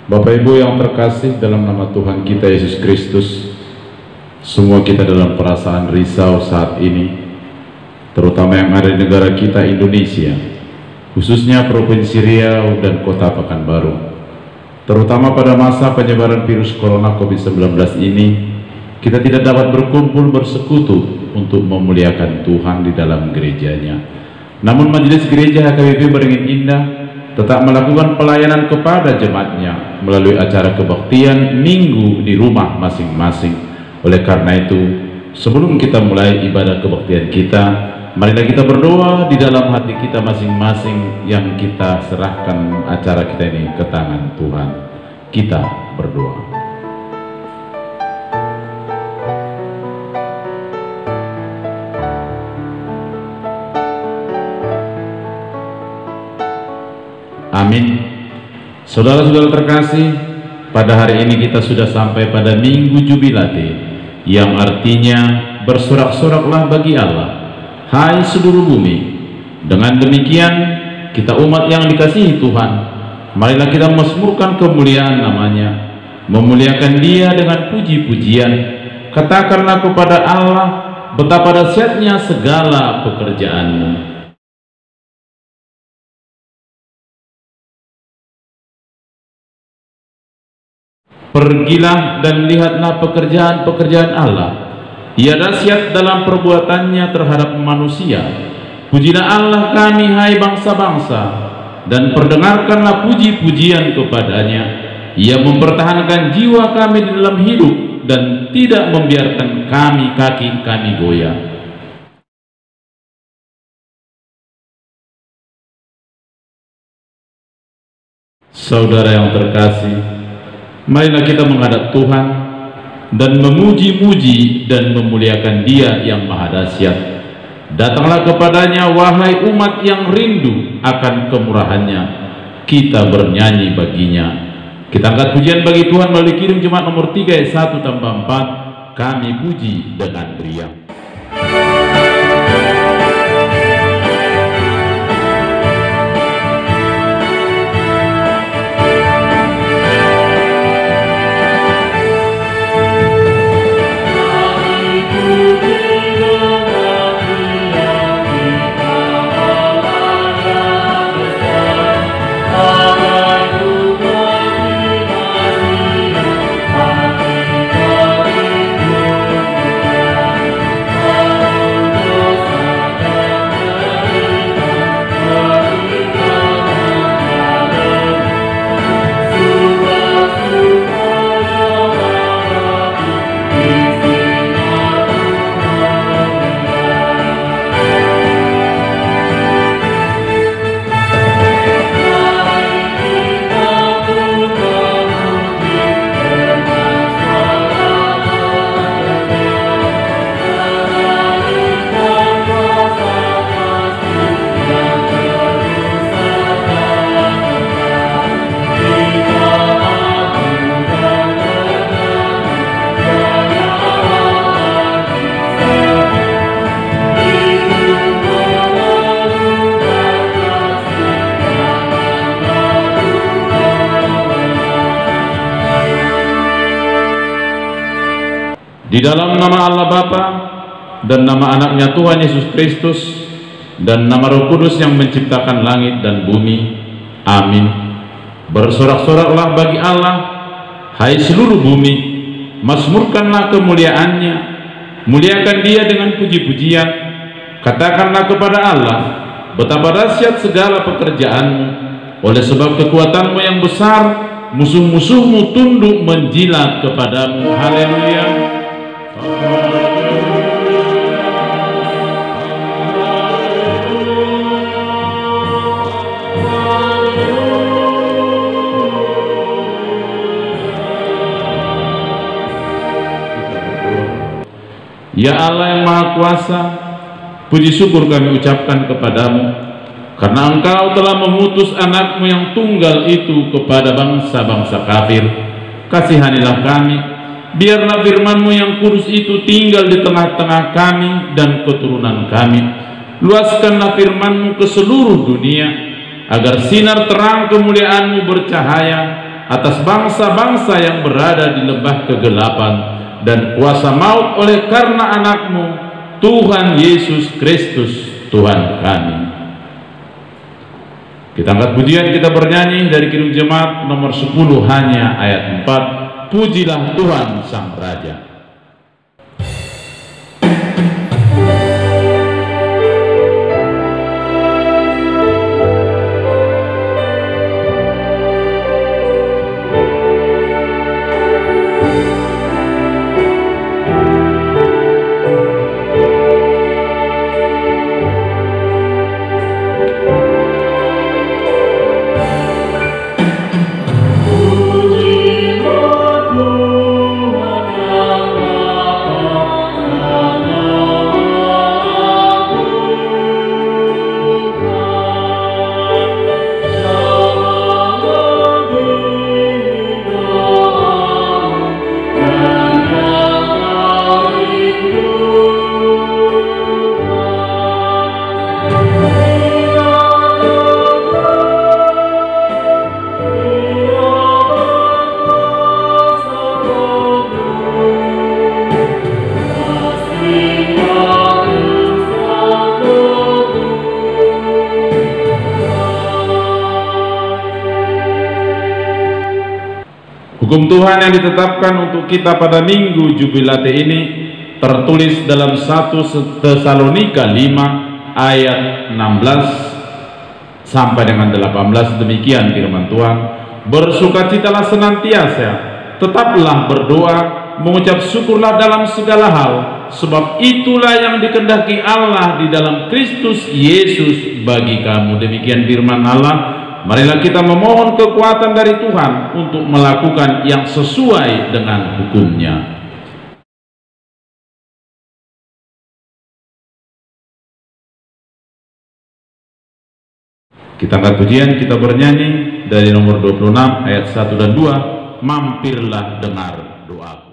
Bapak Ibu yang terkasih, dalam nama Tuhan kita Yesus Kristus, semua kita dalam perasaan risau saat ini, terutama yang ada di negara kita Indonesia, khususnya Provinsi Riau dan Kota Pekanbaru. Terutama pada masa penyebaran virus corona COVID-19 ini, kita tidak dapat berkumpul bersekutu untuk memuliakan Tuhan di dalam gerejanya. Namun majelis gereja HKBP Beringin Indah tetap melakukan pelayanan kepada jemaatnya melalui acara kebaktian minggu di rumah masing-masing. Oleh karena itu, sebelum kita mulai ibadah kebaktian kita, marilah kita berdoa di dalam hati kita masing-masing yang kita serahkan acara kita ini ke tangan Tuhan. Kita berdoa. Amin. Saudara-saudara terkasih, pada hari ini kita sudah sampai pada Minggu Jubilate, yang artinya bersorak-soraklah bagi Allah, hai seluruh bumi. Dengan demikian, kita umat yang dikasihi Tuhan, marilah kita memazmurkan kemuliaan namanya, memuliakan Dia dengan puji-pujian. Katakanlah kepada Allah, betapa dahsyatnya segala pekerjaan-Mu. Pergilah dan lihatlah pekerjaan-pekerjaan Allah. Ia dahsyat dalam perbuatannya terhadap manusia. Pujilah Allah kami, hai bangsa-bangsa, dan perdengarkanlah puji-pujian kepadanya. Ia mempertahankan jiwa kami di dalam hidup dan tidak membiarkan kaki kami goyah. Saudara yang terkasih, marilah kita menghadap Tuhan dan memuji-muji dan memuliakan Dia yang maha dahsyat. Datanglah kepadanya, wahai umat yang rindu akan kemurahannya. Kita bernyanyi baginya. Kita angkat pujian bagi Tuhan melalui kirim jemaat nomor 3 ayat 1 tambah 4. Kami puji dengan riang. Di dalam nama Allah Bapa dan nama anaknya Tuhan Yesus Kristus dan nama Roh Kudus yang menciptakan langit dan bumi. Amin. Bersorak-soraklah bagi Allah, hai seluruh bumi. Mazmurkanlah kemuliaannya, muliakan Dia dengan puji-pujian. Katakanlah kepada Allah, betapa dahsyat segala pekerjaan-Mu. Oleh sebab kekuatan-Mu yang besar, musuh-musuhmu tunduk menjilat kepadamu. Haleluya. Ya Allah yang Maha Kuasa, puji syukur kami ucapkan kepadamu, karena Engkau telah memutus anak-Mu yang tunggal itu kepada bangsa-bangsa kafir. Kasihanilah kami, biarlah firman-Mu yang kudus itu tinggal di tengah-tengah kami dan keturunan kami. Luaskanlah firman-Mu ke seluruh dunia, agar sinar terang kemuliaan-Mu bercahaya atas bangsa-bangsa yang berada di lembah kegelapan, dan kuasa maut oleh karena anak-Mu, Tuhan Yesus Kristus, Tuhan kami. Kita angkat pujian, kita bernyanyi dari Kidung Jemaat nomor 10 hanya ayat 4, Pujilah Tuhan Sang Raja. Hukum Tuhan yang ditetapkan untuk kita pada minggu Jubilate ini tertulis dalam 1 Tesalonika 5 ayat 16 sampai dengan 18. Demikian firman Tuhan. Bersukacitalah senantiasa, tetaplah berdoa, mengucap syukurlah dalam segala hal, sebab itulah yang dikehendaki Allah di dalam Kristus Yesus bagi kamu. Demikian firman Allah. Marilah kita memohon kekuatan dari Tuhan untuk melakukan yang sesuai dengan hukum-Nya. Kita angkat pujian, kita bernyanyi dari nomor 26 ayat 1 dan 2, Mampirlah dengar doaku.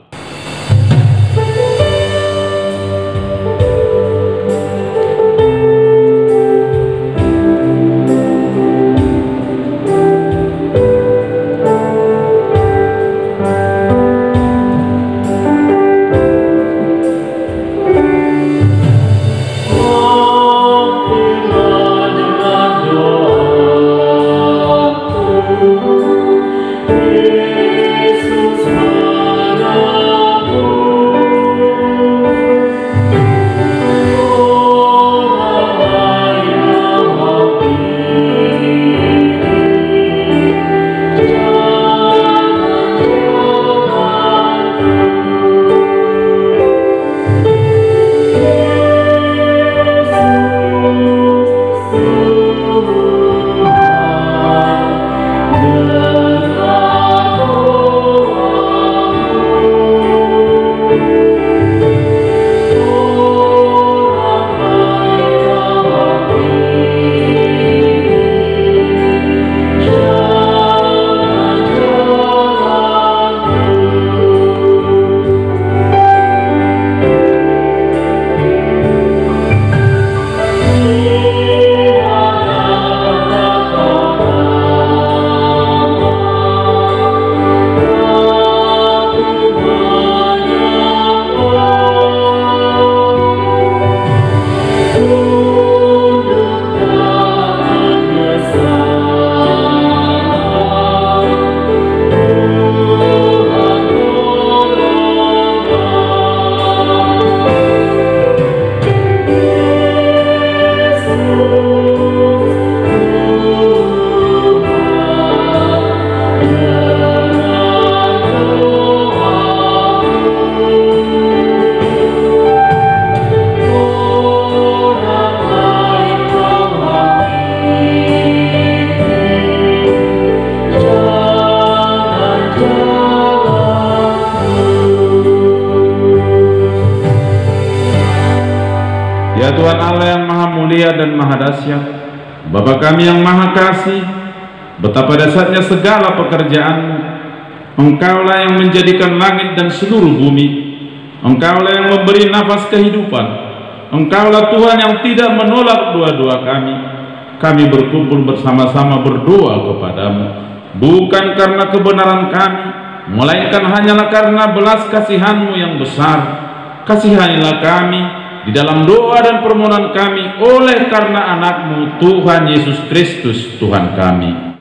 Ya Tuhan Allah yang maha mulia dan maha dahsyat, Bapa kami yang maha kasih, betapa dahsyatnya segala pekerjaan-Mu. Engkaulah yang menjadikan langit dan seluruh bumi. Engkaulah yang memberi nafas kehidupan. Engkaulah Tuhan yang tidak menolak doa-doa kami. Kami berkumpul bersama-sama berdoa kepada-Mu. bukan karena kebenaran kami, melainkan hanyalah karena belas kasihan-Mu yang besar. Kasihanilah kami di dalam doa dan permohonan kami oleh karena anak-Mu Tuhan Yesus Kristus Tuhan kami.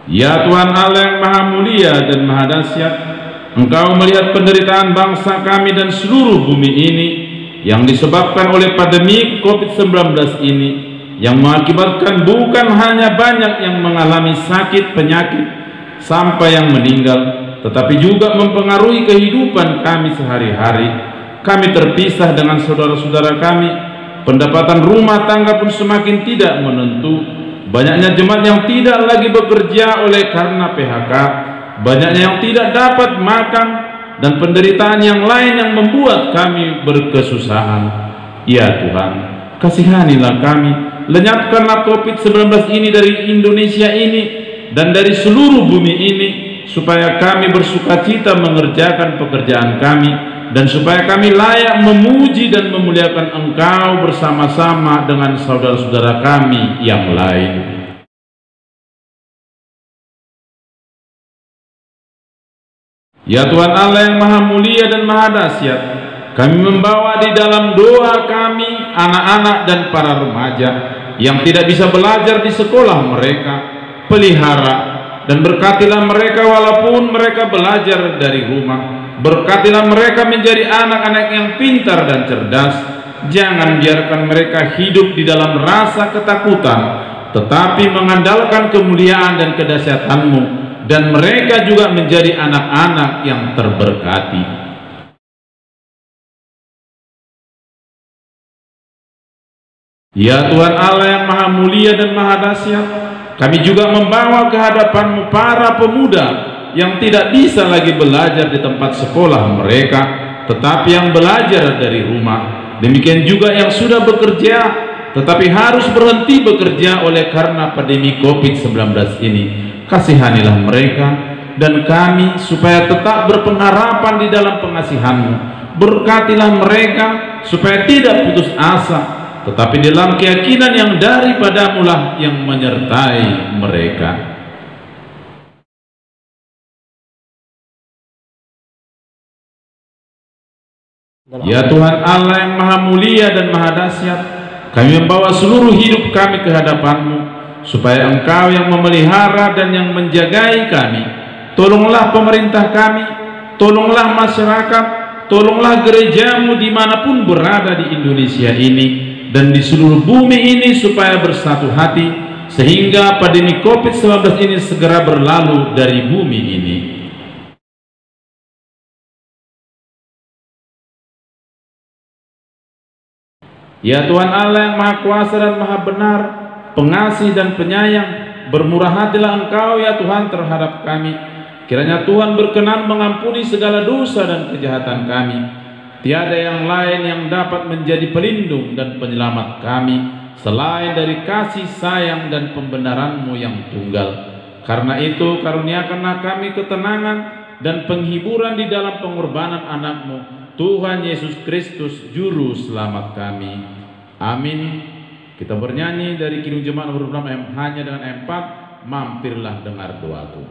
Ya Tuhan Allah yang Maha Mulia dan Maha Dahsyat, Engkau melihat penderitaan bangsa kami dan seluruh bumi ini yang disebabkan oleh pandemi COVID-19 ini, yang mengakibatkan bukan hanya banyak yang mengalami sakit penyakit sampai yang meninggal, tetapi juga mempengaruhi kehidupan kami sehari-hari. Kami terpisah dengan saudara-saudara kami, pendapatan rumah tangga pun semakin tidak menentu. Banyaknya jemaat yang tidak lagi bekerja oleh karena PHK, banyaknya yang tidak dapat makan, dan penderitaan yang lain yang membuat kami berkesusahan. Ya Tuhan, kasihanilah kami, lenyapkanlah COVID-19 ini dari Indonesia ini dan dari seluruh bumi ini, supaya kami bersukacita mengerjakan pekerjaan kami, dan supaya kami layak memuji dan memuliakan Engkau bersama-sama dengan saudara-saudara kami yang lain. Ya Tuhan Allah yang Maha Mulia dan Maha Dahsyat, kami membawa di dalam doa kami anak-anak dan para remaja yang tidak bisa belajar di sekolah mereka. Pelihara dan berkatilah mereka walaupun mereka belajar dari rumah. Berkatilah mereka menjadi anak-anak yang pintar dan cerdas. Jangan biarkan mereka hidup di dalam rasa ketakutan, tetapi mengandalkan kemuliaan dan kedahsyatan-Mu, dan mereka juga menjadi anak-anak yang terberkati. Ya Tuhan Allah yang Maha Mulia dan Maha Dahsyat, kami juga membawa ke hadapan-Mu para pemuda yang tidak bisa lagi belajar di tempat sekolah mereka, tetapi yang belajar dari rumah. Demikian juga yang sudah bekerja, tetapi harus berhenti bekerja oleh karena pandemi COVID-19 ini. Kasihanilah mereka dan kami supaya tetap berpengharapan di dalam pengasihan-Mu. Berkatilah mereka supaya tidak putus asa, tetapi dalam keyakinan yang daripada-Mu lah yang menyertai mereka. Ya Tuhan Allah yang Maha Mulia dan Maha Dahsyat, kami membawa seluruh hidup kami ke hadapan-Mu, supaya Engkau yang memelihara dan yang menjagai kami. Tolonglah pemerintah kami, tolonglah masyarakat, tolonglah gereja-Mu dimanapun berada di Indonesia ini dan di seluruh bumi ini, supaya bersatu hati sehingga pandemi COVID-19 ini segera berlalu dari bumi ini. Ya Tuhan Allah yang Maha Kuasa dan Maha Benar, pengasih dan penyayang, bermurah hatilah Engkau ya Tuhan terhadap kami. Kiranya Tuhan berkenan mengampuni segala dosa dan kejahatan kami. Tiada yang lain yang dapat menjadi pelindung dan penyelamat kami selain dari kasih sayang dan pembenaran-Mu yang tunggal. Karena itu karuniakanlah kami ketenangan dan penghiburan di dalam pengorbanan anak-Mu, Tuhan Yesus Kristus Juru Selamat kami. Amin. Kita bernyanyi dari Kidung Jemaat nomor 6 hanya dengan M4, mampirlah dengar doaku.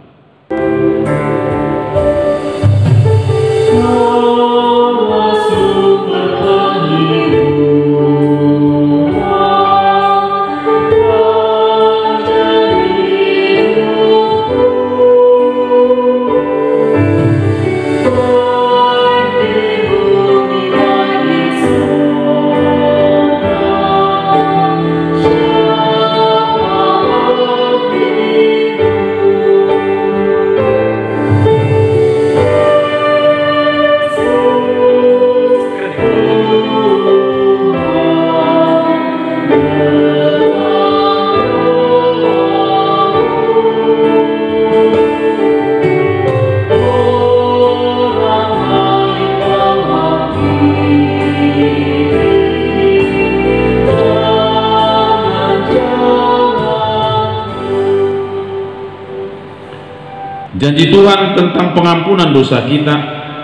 Janji Tuhan tentang pengampunan dosa kita,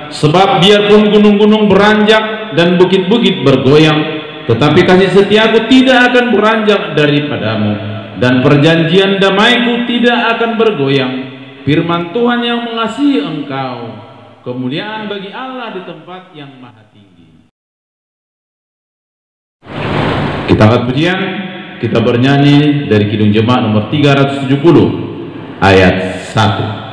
sebab biarpun gunung-gunung beranjak dan bukit-bukit bergoyang, tetapi kasih setiaku tidak akan beranjak daripadamu, dan perjanjian damaiku tidak akan bergoyang. Firman Tuhan yang mengasihi engkau. Kemuliaan bagi Allah di tempat yang maha tinggi. Kita angkat pujian, kita bernyanyi dari Kidung Jemaat nomor 370 ayat 1.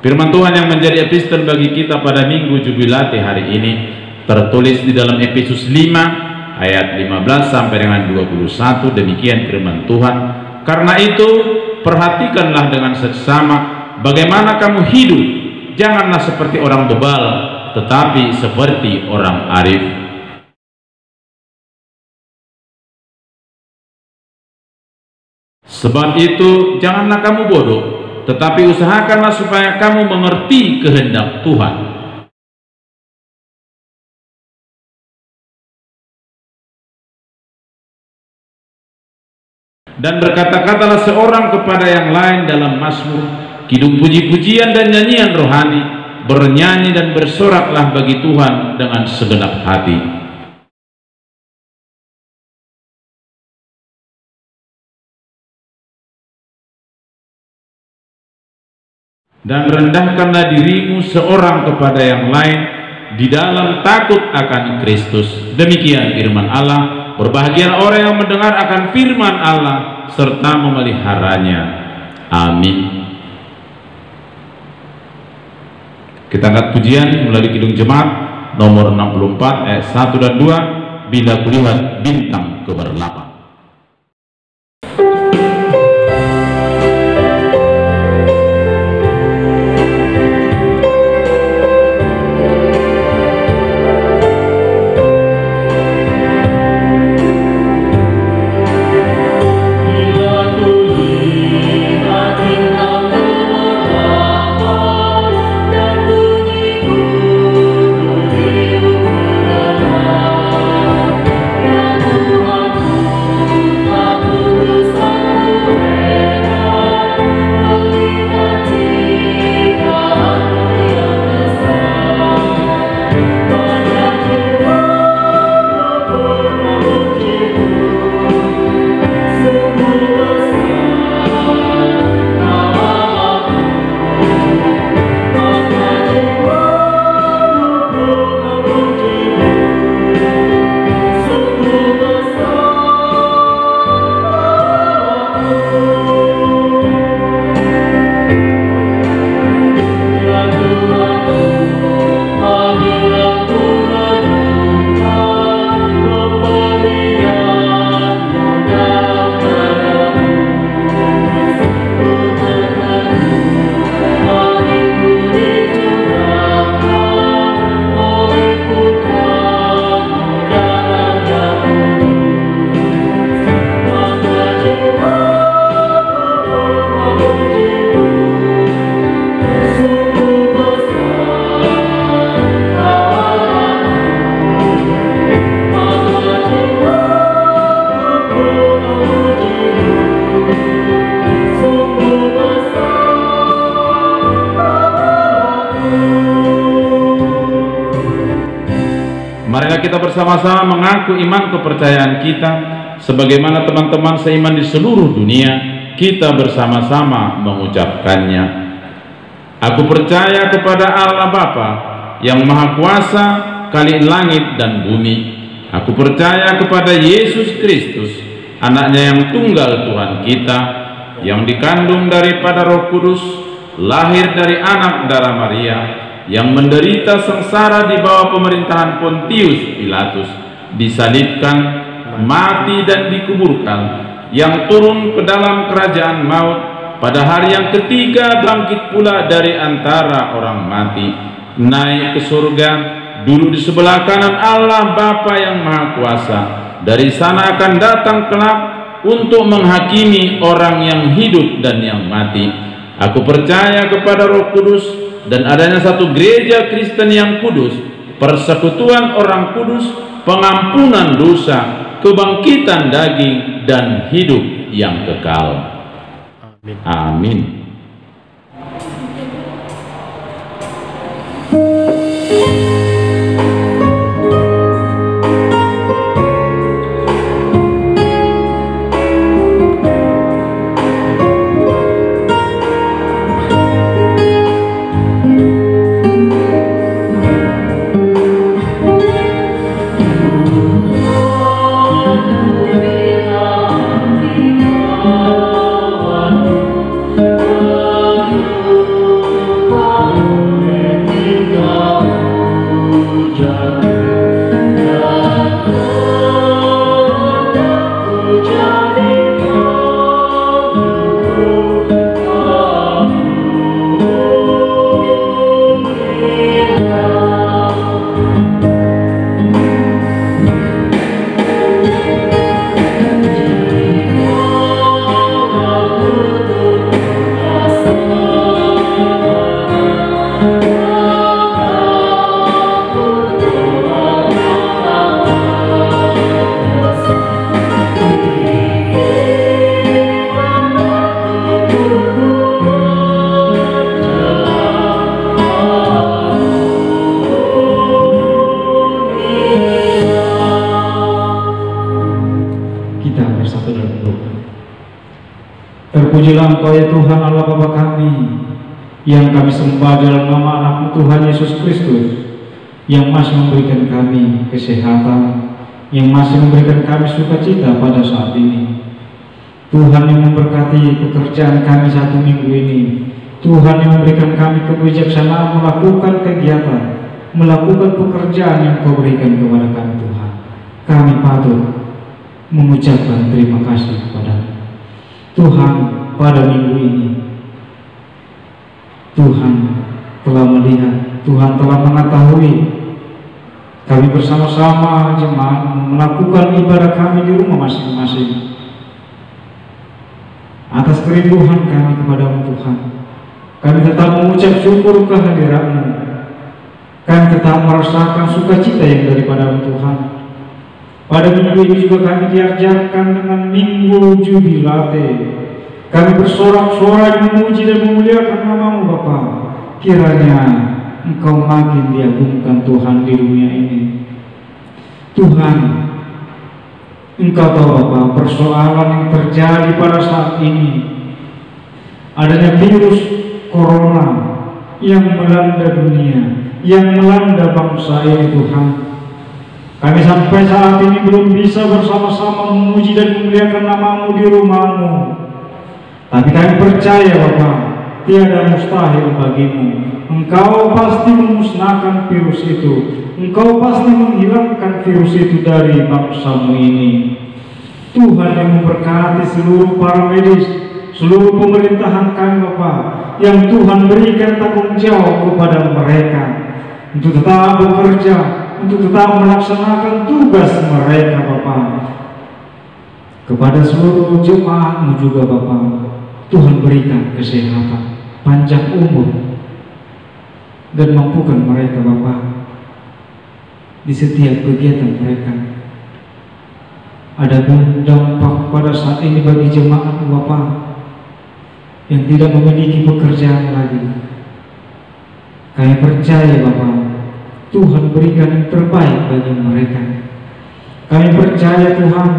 Firman Tuhan yang menjadi epistel bagi kita pada Minggu Jubilate hari ini tertulis di dalam Efesus 5 ayat 15 sampai dengan 21. Demikian firman Tuhan. Karena itu perhatikanlah dengan seksama bagaimana kamu hidup. Janganlah seperti orang bebal, tetapi seperti orang arif. Sebab itu janganlah kamu bodoh, tetapi usahakanlah supaya kamu mengerti kehendak Tuhan. Dan berkata-katalah seorang kepada yang lain dalam mazmur, kidung puji-pujian dan nyanyian rohani, bernyanyi dan bersoraklah bagi Tuhan dengan segenap hati. Dan rendahkanlah dirimu seorang kepada yang lain di dalam takut akan Kristus. Demikian firman Allah. Berbahagia orang yang mendengar akan firman Allah serta memeliharanya. Amin. Kita angkat pujian melalui Kidung Jemaat nomor 64 ayat 1 dan 2. Bila kulihat bintang keberlapan. Marilah kita bersama-sama mengaku iman kepercayaan kita sebagaimana teman-teman seiman di seluruh dunia. Kita bersama-sama mengucapkannya. Aku percaya kepada Allah Bapa yang Maha Kuasa, Khalik langit dan bumi. Aku percaya kepada Yesus Kristus, anaknya yang tunggal Tuhan kita, yang dikandung daripada Roh Kudus, lahir dari anak darah Maria, yang menderita sengsara di bawah pemerintahan Pontius Pilatus, disalibkan, mati dan dikuburkan, yang turun ke dalam kerajaan maut, pada hari yang ketiga bangkit pula dari antara orang mati, naik ke surga, duduk di sebelah kanan Allah Bapa yang Maha Kuasa. Dari sana akan datang kelak untuk menghakimi orang yang hidup dan yang mati. Aku percaya kepada Roh Kudus dan adanya satu gereja Kristen yang kudus, persekutuan orang kudus, pengampunan dosa, kebangkitan daging, dan hidup yang kekal. Amin. Amin. Terpujilah Engkau ya Tuhan Allah Bapa kami, yang kami sembah dalam nama anak-Mu Tuhan Yesus Kristus, yang masih memberikan kami kesehatan, yang masih memberikan kami sukacita pada saat ini. Tuhan yang memberkati pekerjaan kami satu minggu ini. Tuhan yang memberikan kami kebijaksanaan melakukan kegiatan, melakukan pekerjaan yang Kau berikan kepada kami Tuhan. Kami patut mengucapkan terima kasih kepada Tuhan. Pada minggu ini Tuhan telah melihat, Tuhan telah mengetahui kami bersama-sama jemaat melakukan ibadah kami di rumah masing-masing. Atas kerinduan kami kepada-Mu Tuhan, kami tetap mengucap syukur kehadiran-Mu. Kami tetap merasakan sukacita yang daripada-Mu Tuhan. Pada minggu ini juga kami diajarkan dengan minggu jubilate. Kami bersorak-sorai memuji dan memuliakan nama-Mu Bapa. Kiranya Engkau makin diagungkan Tuhan di dunia ini. Tuhan, Engkau tahu Bapa, persoalan yang terjadi pada saat ini, adanya virus corona yang melanda dunia, yang melanda bangsa ini Tuhan. Kami sampai saat ini belum bisa bersama-sama memuji dan memuliakan nama-Mu di rumah-Mu. Tapi kami percaya Bapa, tiada mustahil bagi-Mu. Engkau pasti memusnahkan virus itu. Engkau pasti menghilangkan virus itu dari bangsa-Mu ini. Tuhan yang memberkati seluruh para medis, seluruh pemerintahan kami Bapa, yang Tuhan berikan tanggung jawab kepada mereka untuk tetap bekerja, untuk tetap melaksanakan tugas mereka Bapa. Kepada seluruh jemaat-Mu juga Bapa, Tuhan berikan kesehatan, panjang umur, dan mampukan mereka Bapa di setiap kegiatan mereka. Ada dampak pada saat ini bagi jemaat Bapa yang tidak memiliki pekerjaan lagi. Kami percaya Bapa, Tuhan berikan yang terbaik bagi mereka. Kami percaya Tuhan,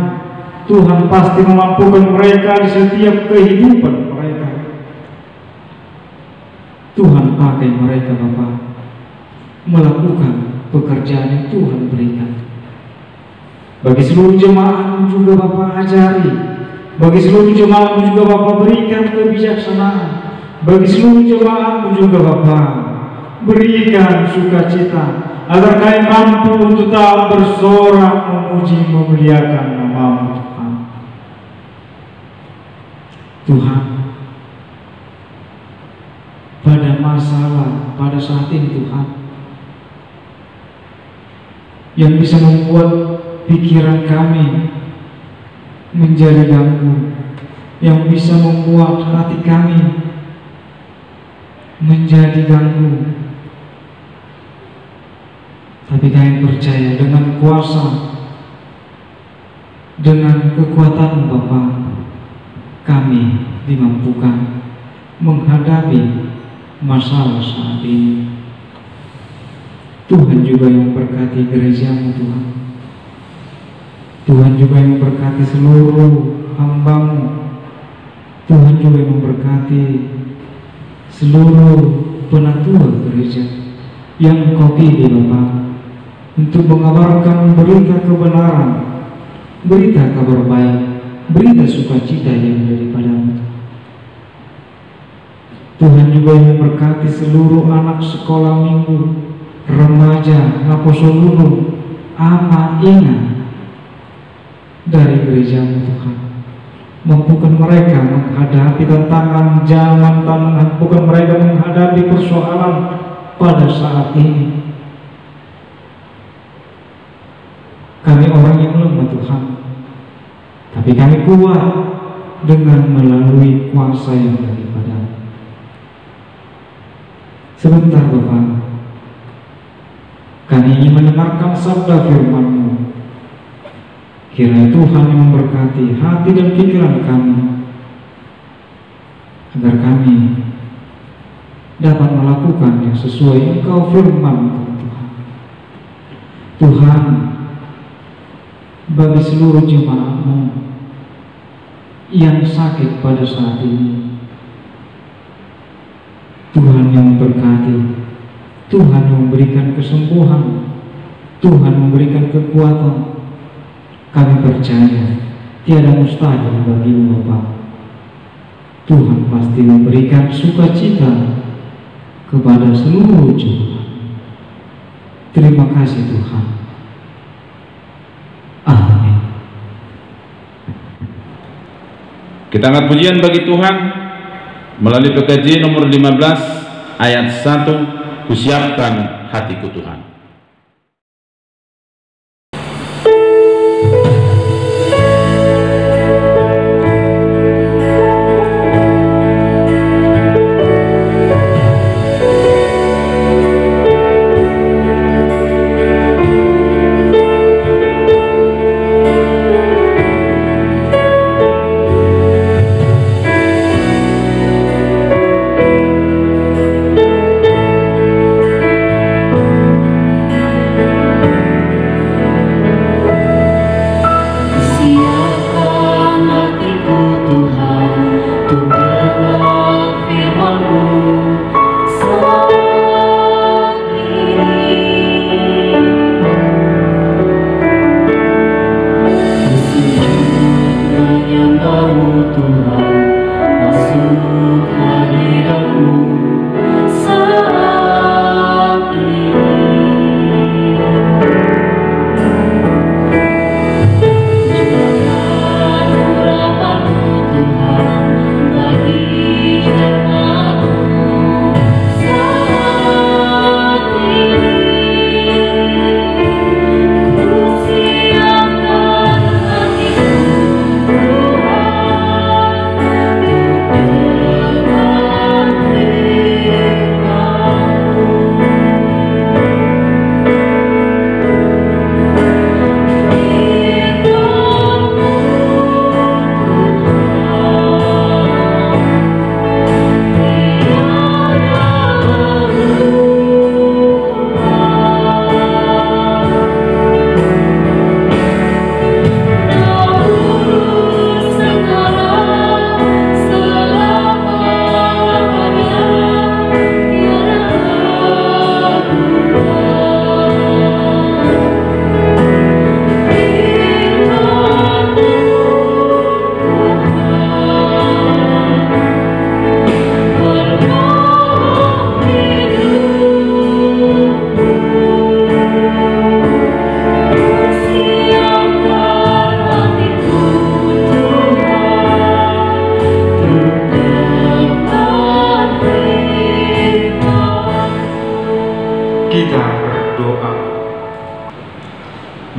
Tuhan pasti memampukan mereka di setiap kehidupan mereka. Tuhan pakai mereka Bapa melakukan pekerjaan yang Tuhan berikan. Bagi seluruh jemaat juga Bapa ajari, bagi seluruh jemaat juga Bapa berikan kebijaksanaan, bagi seluruh jemaat juga Bapa berikan sukacita, agar kami mampu untuk tetap bersorak memuji memuliakan nama-Mu Tuhan. Tuhan, pada masalah pada saat ini Tuhan, yang bisa membuat pikiran kami menjadi ganggu, yang bisa membuat hati kami menjadi ganggu, tapi kami percaya dengan kuasa, dengan kekuatan Bapa, kami dimampukan menghadapi masalah saat ini. Tuhan juga yang memberkati gereja-Mu Tuhan. Tuhan juga yang memberkati seluruh hamba-Mu. Tuhan juga yang memberkati seluruh penatua gereja yang Engkau pilih Bapa, untuk mengabarkan berita kebenaran, berita kabar baik, berita sukacita yang daripada-Mu. Tuhan juga yang memberkati seluruh anak sekolah minggu, remaja, naposolulu, ama, ina dari gereja-Mu Tuhan. Mampukan mereka menghadapi tantangan zaman, mampukan mereka menghadapi persoalan pada saat ini. Kami orang yang lemah Tuhan, tapi kami kuat dengan melalui kuasa yang daripada-Mu. Sebentar Bapak, kami ingin mendengarkan sabda firman-Mu. Kiranya Tuhan yang memberkati hati dan pikiran kami, agar kami dapat melakukan yang sesuai Engkau firman Tuhan. Tuhan, bagi seluruh jemaat-Mu yang sakit pada saat ini, Tuhan yang memberkati, Tuhan yang memberikan kesembuhan, Tuhan memberikan kekuatan. Kami percaya tiada mustahil bagi-Mu Bapa. Tuhan pasti memberikan sukacita kepada seluruh jemaat. Terima kasih Tuhan. Amin. Kita angkat pujian bagi Tuhan melalui PKJ nomor 15 ayat 1, kusiapkan hatiku Tuhan.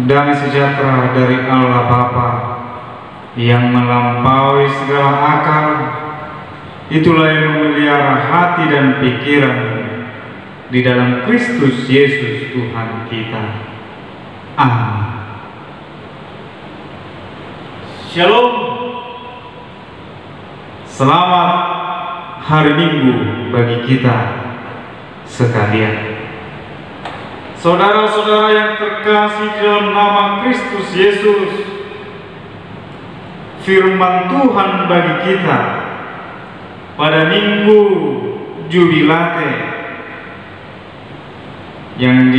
damai sejahtera dari Allah Bapa yang melampaui segala akal, itulah yang memelihara hati dan pikiran di dalam Kristus Yesus Tuhan kita. Amin. Shalom. Selamat hari Minggu bagi kita sekalian. Saudara-saudara yang terkasih dalam nama Kristus Yesus, firman Tuhan bagi kita pada Minggu Jubilate yang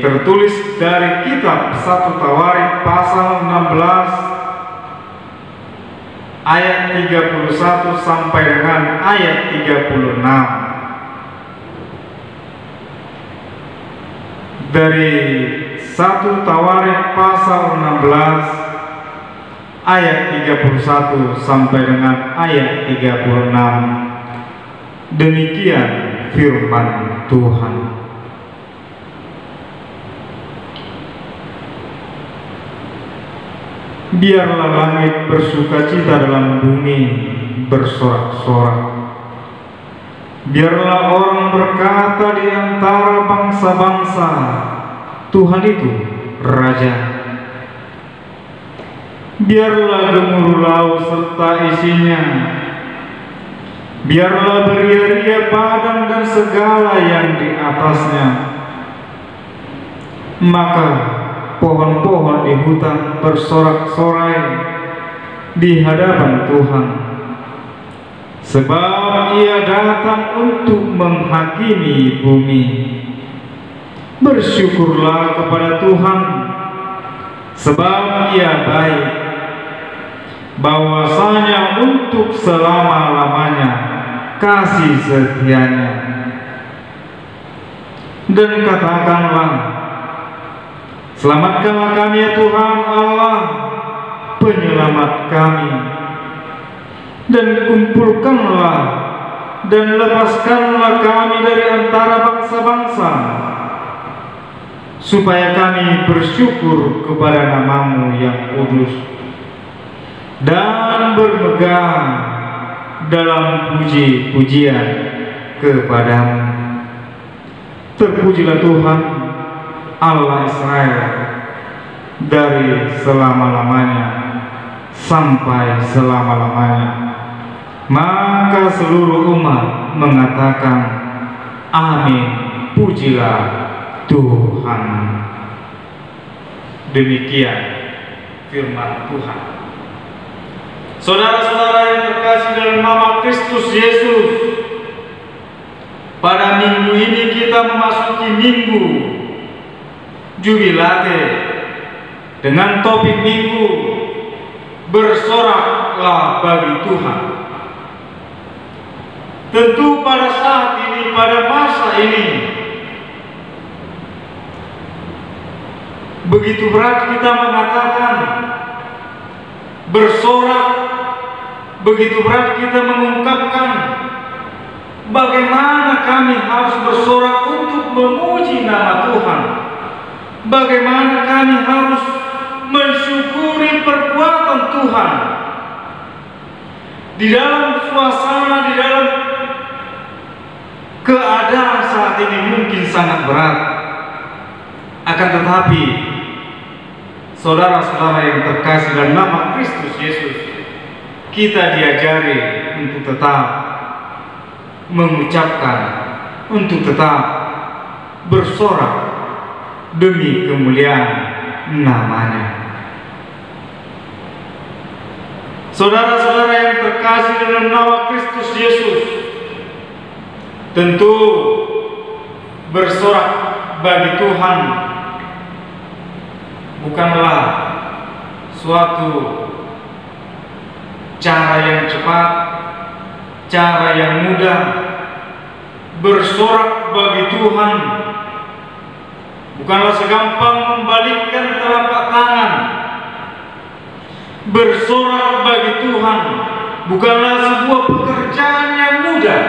tertulis dari kitab 1 Tawarik pasal 16 ayat 31 sampai dengan ayat 36. Dari 1 Tawarik pasal 16 ayat 31 sampai dengan ayat 36. Demikian firman Tuhan. Biarlah langit bersukacita dalam bumi bersorak-sorak. Biarlah orang berkata di antara bangsa-bangsa, Tuhan itu Raja. Biarlah gemuruh laut serta isinya. Biarlah beria-ria padang dan segala yang di atasnya. Maka pohon-pohon di hutan bersorak-sorai di hadapan Tuhan, sebab Ia datang untuk menghakimi bumi. Bersyukurlah kepada Tuhan, sebab Ia baik, bahwasanya untuk selama-lamanya kasih setianya. Dan katakanlah, selamatkanlah kami ya Tuhan Allah, penyelamat kami, dan kumpulkanlah dan lepaskanlah kami dari antara bangsa-bangsa, supaya kami bersyukur kepada nama-Mu yang kudus dan bermegang dalam puji-pujian kepadamu. Terpujilah Tuhan Allah Israel dari selama-lamanya sampai selama-lamanya. Maka seluruh umat mengatakan, amin, pujilah Tuhan. Demikian firman Tuhan. Saudara-saudara yang terkasih dalam nama Kristus Yesus, pada minggu ini kita memasuki Minggu Jubilate dengan topik minggu bersoraklah bagi Tuhan. Tentu pada saat ini, pada masa ini, begitu berat kita mengatakan bersorak, begitu berat kita mengungkapkan bagaimana kami harus bersorak untuk memuji nama Tuhan. Bagaimana kami harus mensyukuri perbuatan Tuhan di dalam suasana, di dalam keadaan saat ini mungkin sangat berat. Akan tetapi, saudara-saudara yang terkasih dalam nama Kristus Yesus, kita diajari untuk tetap mengucapkan, untuk tetap bersorak demi kemuliaan nama-Nya. Saudara-saudara yang terkasih dalam nama Kristus Yesus, tentu bersorak bagi Tuhan bukanlah suatu cara yang cepat, cara yang mudah. Bersorak bagi Tuhan bukanlah segampang membalikkan telapak tangan. Bersorak bagi Tuhan bukanlah sebuah pekerjaan yang mudah,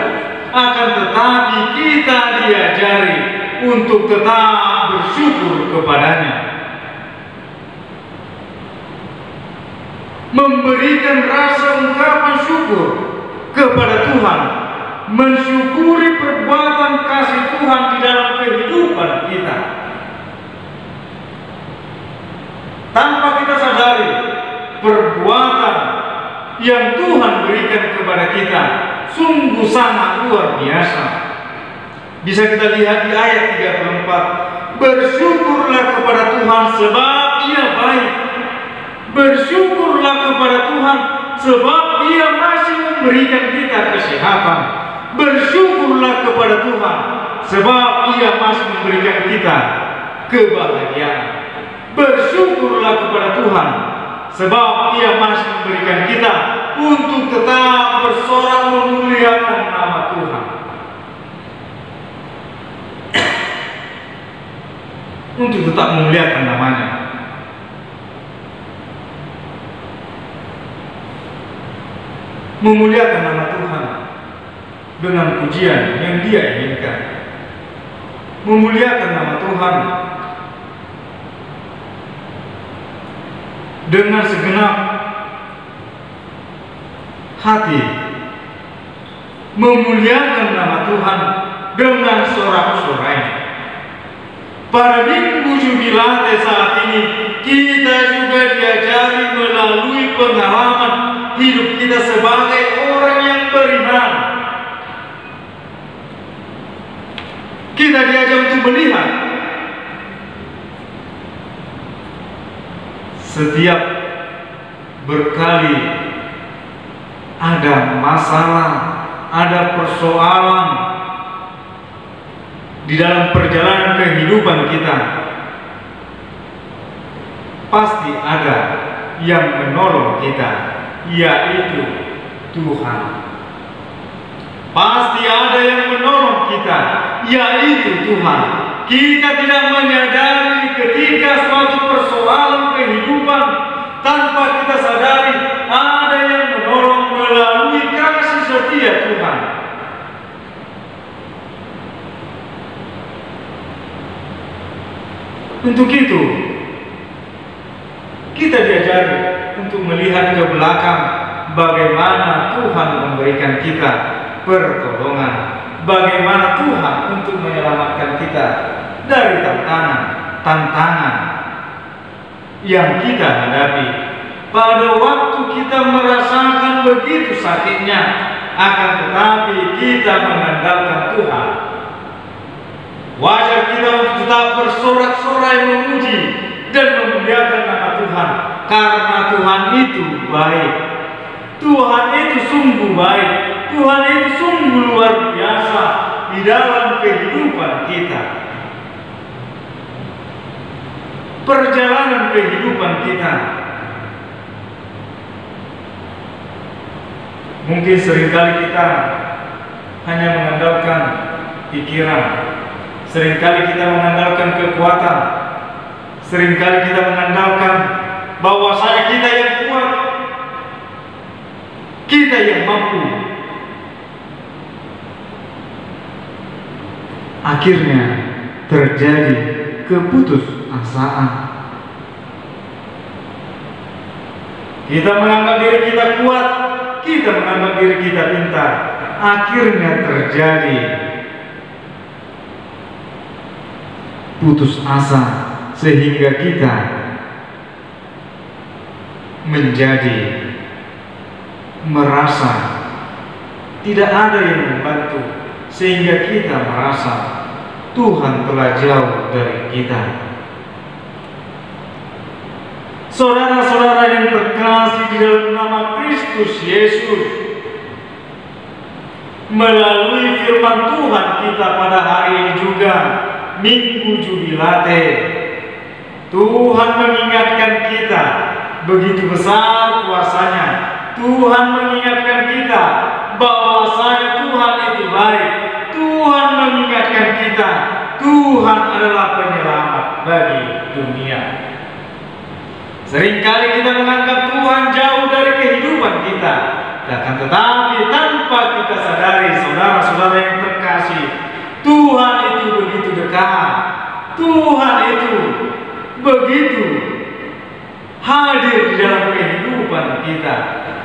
akan tetapi kita diajari untuk tetap bersyukur kepada-Nya. memberikan rasa ungkapan syukur kepada Tuhan, mensyukuri perbuatan kasih Tuhan di dalam kehidupan kita. Tanpa kita sadari perbuatan yang Tuhan berikan kepada kita sungguh sangat luar biasa. Bisa kita lihat di ayat 34, bersyukurlah kepada Tuhan sebab Ia baik. Bersyukurlah kepada Tuhan sebab Ia masih memberikan kita kesehatan. Bersyukurlah kepada Tuhan sebab Ia masih memberikan kita kebahagiaan. Bersyukurlah kepada Tuhan sebab Ia masih memberikan kita untuk tetap bersorak memuliakan nama Tuhan. Untuk tetap memuliakan namanya. Memuliakan nama Tuhan dengan pujian yang Dia inginkan. Memuliakan nama Tuhan dengan segenap hati. Memuliakan nama Tuhan dengan sorak-sorai. Pada minggu jubilate saat ini kita juga diajari melalui pengalaman hidup kita sebagai orang yang beriman. Kita diajak untuk melihat setiap berkali ada masalah, ada persoalan di dalam perjalanan kehidupan kita, pasti ada yang menolong kita, yaitu Tuhan. Pasti ada yang menolong kita, yaitu Tuhan. Kita tidak menyadari ketika suatu persoalan kehidupan, tanpa kita sadari ada yang menolong melalui kasih setia Tuhan. Untuk itu, kita diajari untuk melihat ke belakang bagaimana Tuhan memberikan kita pertolongan, bagaimana Tuhan untuk menyelamatkan kita dari tantangan yang kita hadapi. Pada waktu kita merasakan begitu sakitnya, akan tetapi kita mengandalkan Tuhan. Wajar kita untuk tetap bersorak-sorai memuji dan memuliakan nama Tuhan, karena Tuhan itu baik. Tuhan itu sungguh baik. Tuhan itu sungguh luar biasa di dalam kehidupan kita. Perjalanan kehidupan kita mungkin seringkali kita hanya mengandalkan pikiran, seringkali kita mengandalkan kekuatan, seringkali kita mengandalkan bahwasanya kita yang kuat, kita yang mampu. Akhirnya terjadi keputusasaan. Kita menganggap diri kita kuat, kita menganggap diri kita pintar. Akhirnya terjadi putus asa, sehingga kita menjadi merasa tidak ada yang membantu, sehingga kita merasa Tuhan telah jauh dari kita. Saudara-saudara yang terkasih di dalam nama Kristus Yesus, melalui firman Tuhan kita pada hari ini juga, Minggu Jubilate, Tuhan mengingatkan kita begitu besar kuasanya. Tuhan mengingatkan kita bahwasanya Tuhan itu baik. Tuhan mengingatkan kita, Tuhan adalah penyelamat bagi dunia. Seringkali kita menganggap Tuhan jauh dari kehidupan kita, akan tetapi tanpa kita sadari, saudara-saudara yang terkasih, Tuhan itu begitu dekat. Tuhan itu begitu hadir di dalam kehidupan kita.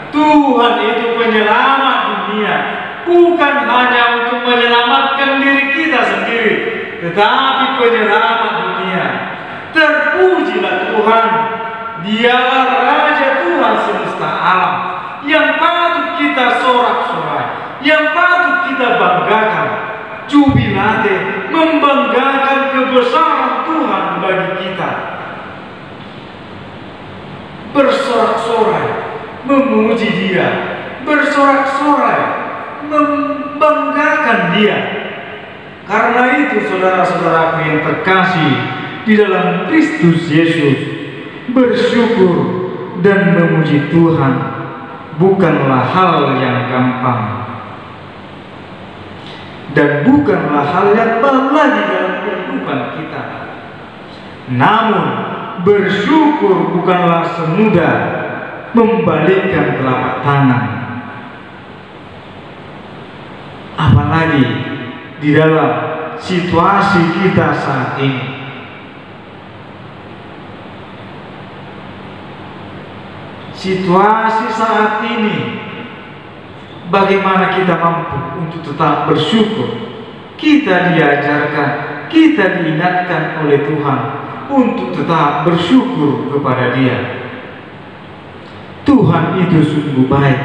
Tuhan itu penyelamat dunia, bukan hanya untuk menyelamatkan diri kita sendiri, tetapi penyelamat dunia. Terpujilah Tuhan, Dialah Raja Tuhan semesta alam, yang patut kita sorak-sorai, yang patut kita banggakan. Jubilate, membanggakan kebesaran Tuhan bagi kita. Bersorak-sorai, memuji Dia, bersorak-sorai, membanggakan Dia. Karena itu, saudara-saudaraku yang terkasih di dalam Kristus Yesus, bersyukur dan memuji Tuhan bukanlah hal yang gampang, dan bukanlah hal yang baru lagi dalam kehidupan kita. Namun bersyukur bukanlah semudah membalikkan telapak tangan, apalagi di dalam situasi kita saat ini. Situasi saat ini, bagaimana kita mampu untuk tetap bersyukur? Kita diajarkan, kita diingatkan oleh Tuhan untuk tetap bersyukur kepada Dia. Tuhan itu sungguh baik.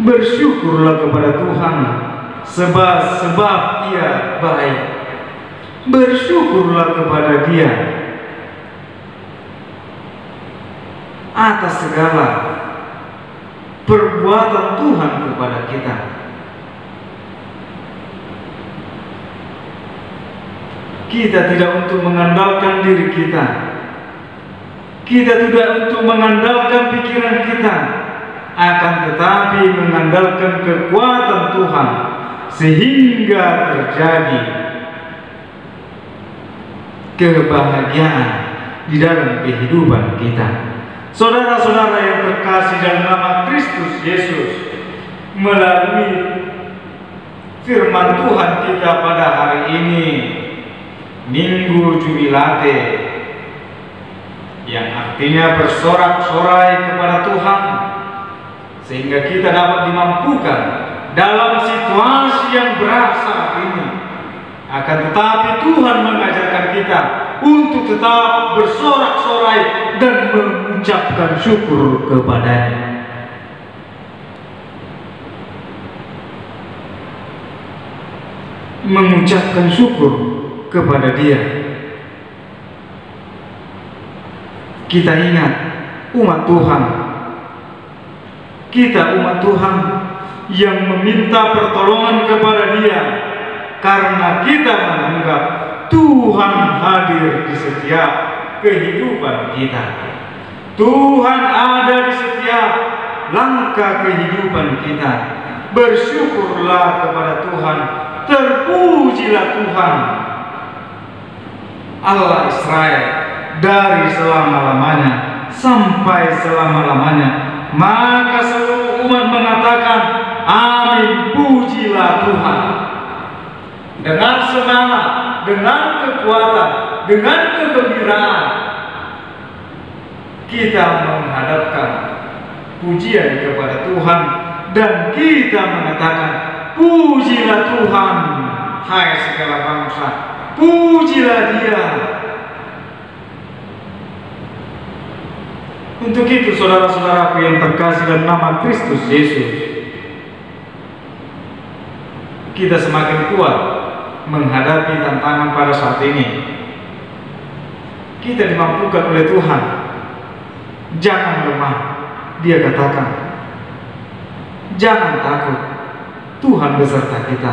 Bersyukurlah kepada Tuhan sebab Ia baik. Bersyukurlah kepada Dia atas segala perbuatan Tuhan kepada kita. Kita tidak untuk mengandalkan diri kita, kita tidak untuk mengandalkan pikiran kita, akan tetapi mengandalkan kekuatan Tuhan, sehingga terjadi kebahagiaan di dalam kehidupan kita. Saudara-saudara yang terkasih dalam nama Kristus Yesus, melalui firman Tuhan kita pada hari ini, Minggu Jubilate, yang artinya bersorak-sorai kepada Tuhan, sehingga kita dapat dimampukan dalam situasi yang berat saat ini. Akan tetapi Tuhan mengajarkan kita untuk tetap bersorak-sorai dan mengucapkan syukur kepada-Nya. Mengucapkan syukur kepada Dia. Kita ingat umat Tuhan, kita umat Tuhan yang meminta pertolongan kepada Dia, karena kita menganggap Tuhan hadir di setiap kehidupan kita. Tuhan ada di setiap langkah kehidupan kita. Bersyukurlah kepada Tuhan, terpujilah Tuhan Allah Israel dari selama-lamanya sampai selama-lamanya. Maka seluruh umat mengatakan amin, pujilah Tuhan. Dengan semangat, dengan kekuatan, dengan kegembiraan, kita menghadapkan pujian kepada Tuhan, dan kita mengatakan pujilah Tuhan, hai segala bangsa, pujilah Dia. Untuk itu, saudara-saudaraku yang terkasih dalam nama Kristus Yesus, kita semakin kuat menghadapi tantangan pada saat ini. Kita dimampukan oleh Tuhan. Jangan lemah, Dia katakan. Jangan takut, Tuhan beserta kita.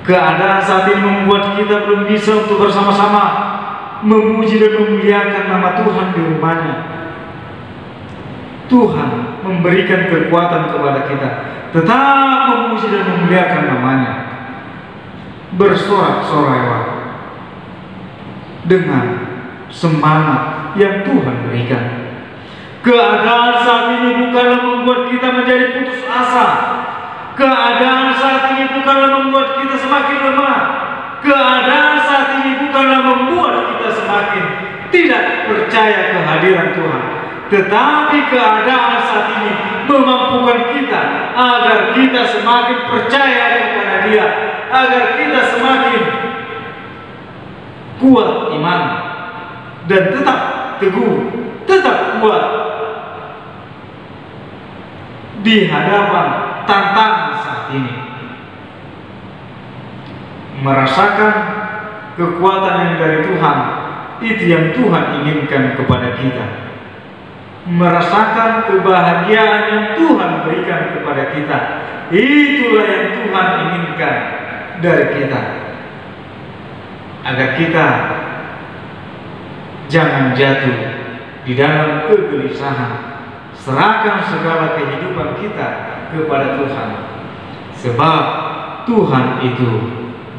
Keadaan saat ini membuat kita belum bisa untuk bersama-sama memuji dan memuliakan nama Tuhan di rumahnya. Tuhan memberikan kekuatan kepada kita tetap memuji dan memuliakan namanya. Bersorak-sorailah dengan semangat yang Tuhan berikan. Keadaan saat ini bukanlah membuat kita menjadi putus asa. Keadaan saat ini bukanlah membuat kita semakin lemah. Keadaan saat ini bukanlah membuat kita semakin tidak percaya percaya kehadiran Tuhan. Tetapi keadaan saat ini memampukan kita agar kita semakin percaya kepada Dia, agar kita semakin kuat iman dan tetap teguh, tetap kuat di hadapan tantangan saat ini. Merasakan kekuatan yang dari Tuhan, itu yang Tuhan inginkan kepada kita. Merasakan kebahagiaan yang Tuhan berikan kepada kita, itulah yang Tuhan inginkan dari kita, agar kita jangan jatuh di dalam kegelisahan. Serahkan segala kehidupan kita kepada Tuhan, sebab Tuhan itu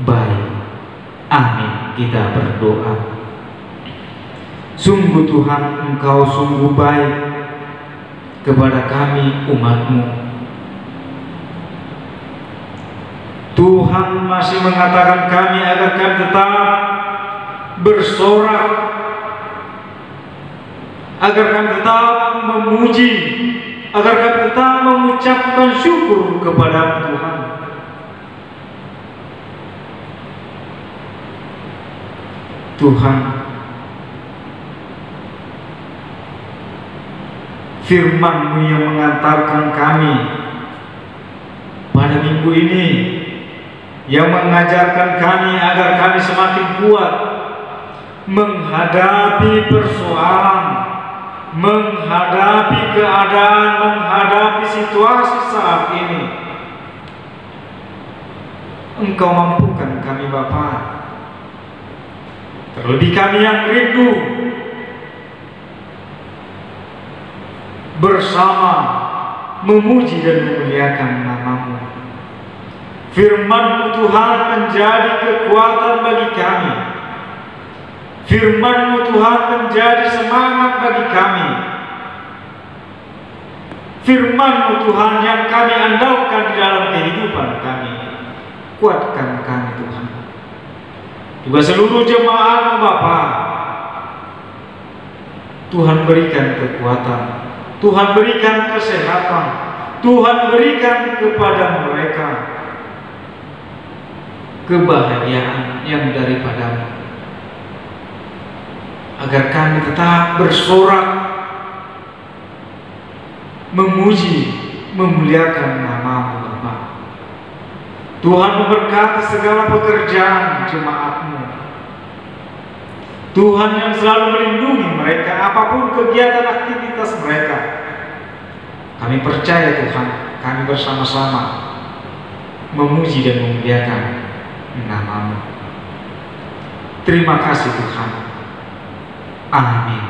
baik. Amin. Kita berdoa. Sungguh Tuhan, Engkau sungguh baik kepada kami umat-Mu. Tuhan masih mengatakan kami agar kami tetap bersorak, agar kami tetap memuji, agar kami tetap mengucapkan syukur kepada Tuhan. Tuhan, firman-Mu yang mengantarkan kami pada minggu ini, yang mengajarkan kami agar kami semakin kuat menghadapi persoalan, menghadapi keadaan, menghadapi situasi saat ini. Engkau mampukan kami Bapa. Terlebih kami yang rindu bersama memuji dan memuliakan nama-Mu. Firman-Mu Tuhan menjadi kekuatan bagi kami. Firman-Mu Tuhan menjadi semangat bagi kami. Firman-Mu Tuhan yang kami andalkan di dalam kehidupan kami. Kuatkan kami Tuhan. Juga seluruh jemaat-Mu Bapa, Tuhan berikan kekuatan, Tuhan berikan kesehatan, Tuhan berikan kepada mereka kebahagiaan yang daripada-Mu, agar kami tetap bersorak memuji, memuliakan nama-Mu Bapa. Tuhan memberkati segala pekerjaan jemaat-Mu. Tuhan yang selalu melindungi mereka apapun kegiatan aktivitas mereka. Kami percaya Tuhan, kami bersama-sama memuji dan memuliakan nama-Mu. Terima kasih Tuhan. Amin.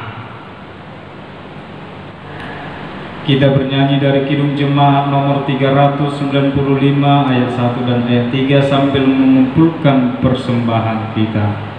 Kita bernyanyi dari Kidung Jemaat nomor 395 ayat 1 dan ayat 3 sambil mengumpulkan persembahan kita.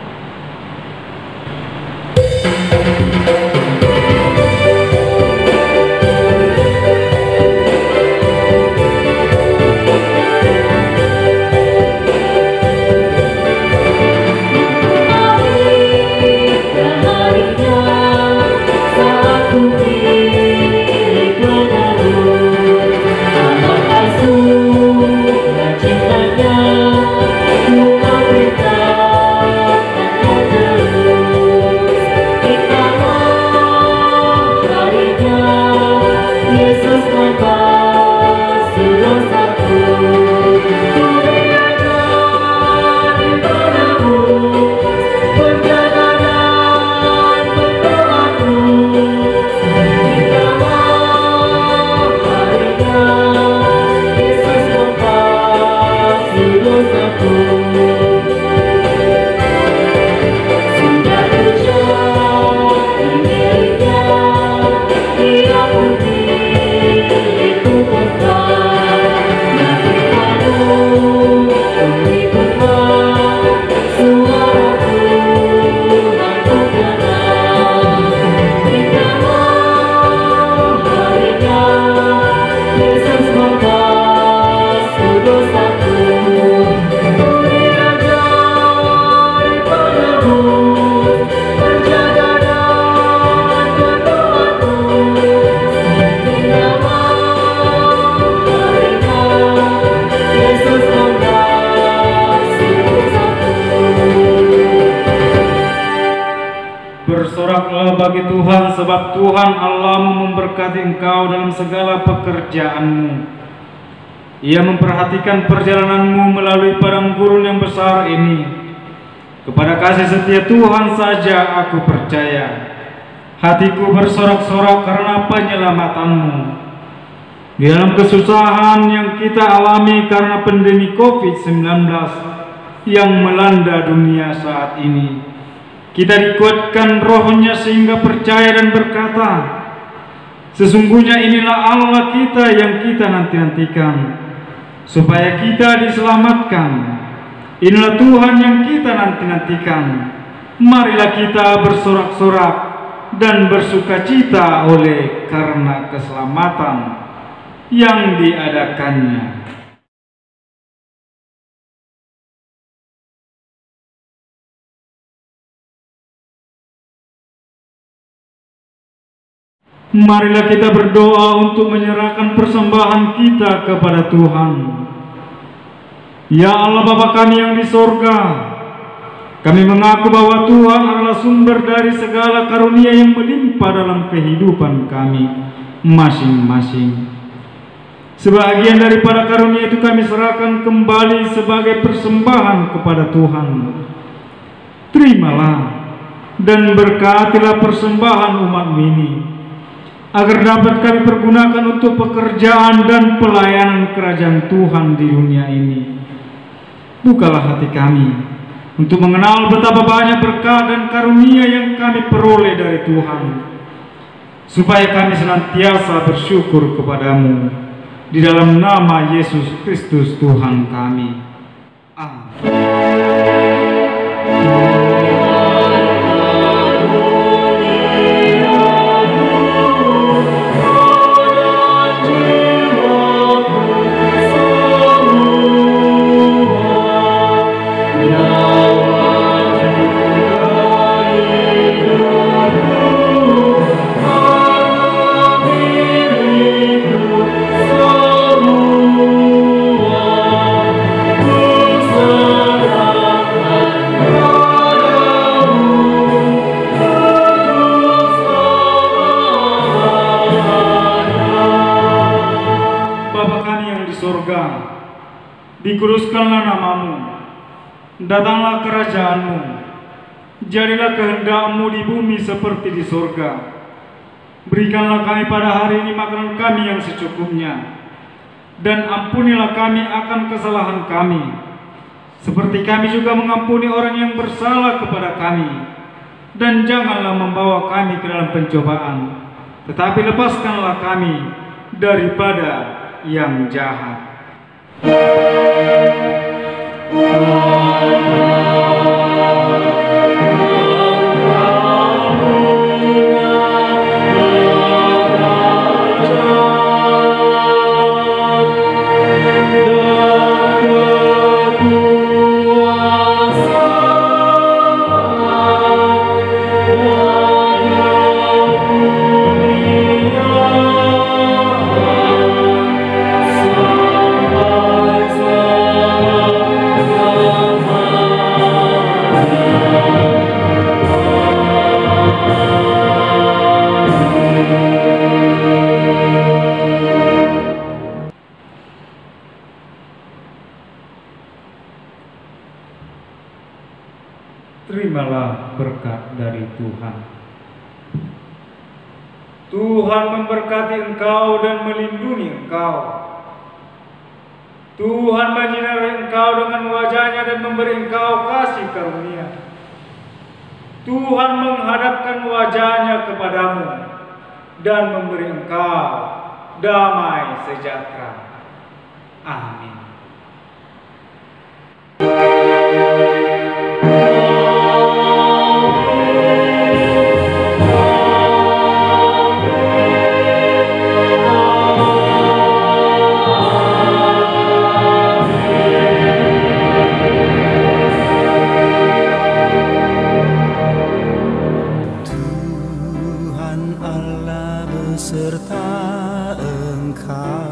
Cintanya, ku berkata bersoraklah bagi Tuhan, sebab Tuhan Allahmu memberkati engkau dalam segala pekerjaanmu. Ia memperhatikan perjalananmu melalui padang gurun yang besar ini. Kepada kasih setia Tuhan saja aku percaya. Hatiku bersorak-sorak karena penyelamatanmu. Di dalam kesusahan yang kita alami karena pandemi COVID-19 yang melanda dunia saat ini, kita dikuatkan rohnya sehingga percaya dan berkata, sesungguhnya inilah Allah kita yang kita nanti-nantikan, supaya kita diselamatkan. Inilah Tuhan yang kita nanti-nantikan. Marilah kita bersorak-sorak dan bersukacita oleh karena keselamatan yang diadakannya. Marilah kita berdoa untuk menyerahkan persembahan kita kepada Tuhan. Ya Allah Bapa kami yang di sorga, kami mengaku bahwa Tuhan adalah sumber dari segala karunia yang melimpah dalam kehidupan kami masing-masing. Sebagian daripada karunia itu kami serahkan kembali sebagai persembahan kepada Tuhan. Terimalah dan berkatilah persembahan umat-Mu ini, agar dapat kami pergunakan untuk pekerjaan dan pelayanan kerajaan Tuhan di dunia ini. Bukalah hati kami untuk mengenal betapa banyak berkat dan karunia yang kami peroleh dari Tuhan, supaya kami senantiasa bersyukur kepadamu. Di dalam nama Yesus Kristus Tuhan kami. Amin. Dikuduskanlah namamu, datanglah kerajaanmu, jadilah kehendak-Mu di bumi seperti di sorga. Berikanlah kami pada hari ini makanan kami yang secukupnya, dan ampunilah kami akan kesalahan kami, seperti kami juga mengampuni orang yang bersalah kepada kami. Dan janganlah membawa kami ke dalam pencobaan, tetapi lepaskanlah kami daripada yang jahat. Terimalah berkat dari Tuhan. Tuhan memberkati engkau dan melindungi engkau. Tuhan menyinari engkau dengan wajah-Nya dan memberi engkau kasih karunia. Tuhan menghadapkan wajah-Nya kepadamu dan memberi engkau damai sejahtera. Amin. beserta engkau.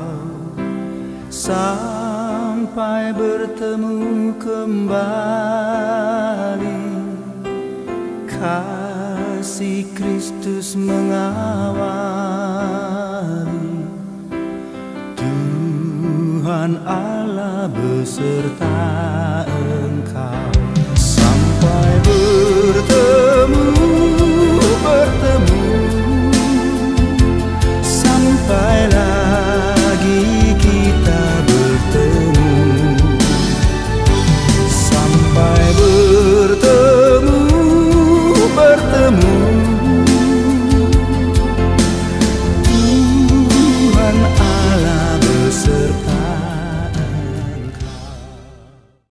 kasih Kristus mengawali, Tuhan Allah beserta